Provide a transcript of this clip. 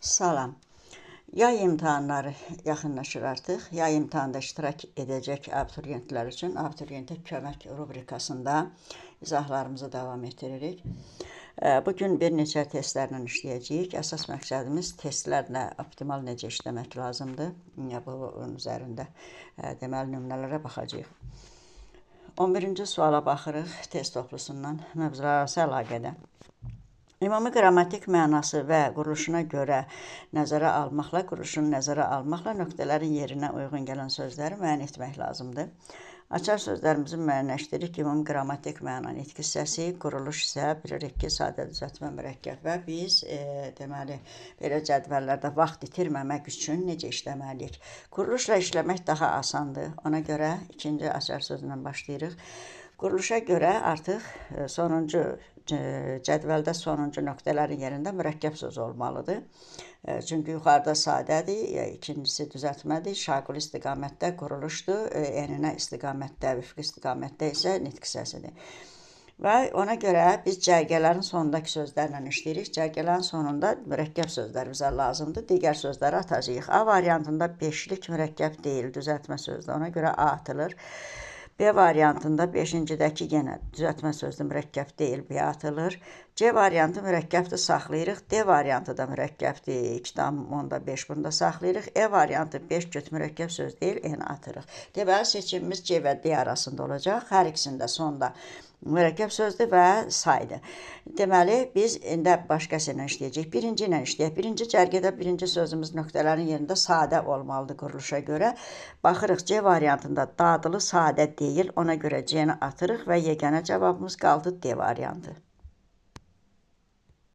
Salam. Yay imtahanları yaxınlaşır artıq. Yay imtahanında iştirak edəcək abituriyentlər üçün abituriyentə kömək rubrikasında izahlarımızı davam etdiririk. Bugün bir neçə testlərlə işləyəcəyik. Əsas məqsədimiz testlərlə optimal necə işləmək lazımdır. Bunun üzərində deməli nümunələrə baxacağıq. 11-ci suala baxırıq test toplusundan mövzulararası əlaqədə. Ümumi qrammatik mənası və quruluşuna görə nəzərə almaqla nöqtələrin yerinə uyğun gələn sözləri müəyyən etmək lazımdır. Açar sözlərimizi müəyyənləşdiririk. Ümumi qrammatik məna nitq hissəsi, quruluş isə bilirik ki, sadə düzəltmə mürəkkəb və biz deməli belə cədvəllərdə vaxt itirməmək üçün necə işləməliyik? Quruluşla işləmək daha asandır. Ona görə ikinci açar sözlə başlayırıq. Quruluşa görə artıq cədvəldə sonuncu nöqtələrin yerində mürəkkəb söz olmalıdır. Çünki yuxarıda sadədir, ikincisi düzəltmədir, şaquli istiqamətdə quruluşdur, eninə istiqamətdə, vüfqi istiqamətdə isə nitq hissəsidir. Və ona görə biz cərgələrin sonundakı sözlərlə işləyirik. Cərgələrin sonunda mürəkkəb sözlər bizə lazımdır. Digər sözləri atacağıq. A variantında beşlik mürəkkəb deyil, düzəltmə sözdür. Ona görə A atılır. B variantında 5-cidəki yenə düzəltmə sözlü mürəkkəb deyil, B atılır. C variantı mürəkkəbdir, saxlayırıq. D variantı da mürəkkəbdir, 2,5 bunu da saxlayırıq. E variantı 5 cüt mürəkkəb söz deyil, N atırıq. Deməli, seçimimiz C və D arasında olacaq. Hər ikisində sonda mürəkkəb sözdür və saydır. Deməli, biz indi başqası ilə işləyəcək. Birinci ilə işləyək. Birinci cərgədə birinci sözümüz nöqtələrin yerində sadə olmalıdır quruluşa görə. Baxırıq, C variantında dadlı sadə deyil. Ona görə C-ni atırıq və yeganə cavabımız qaldı D variantı.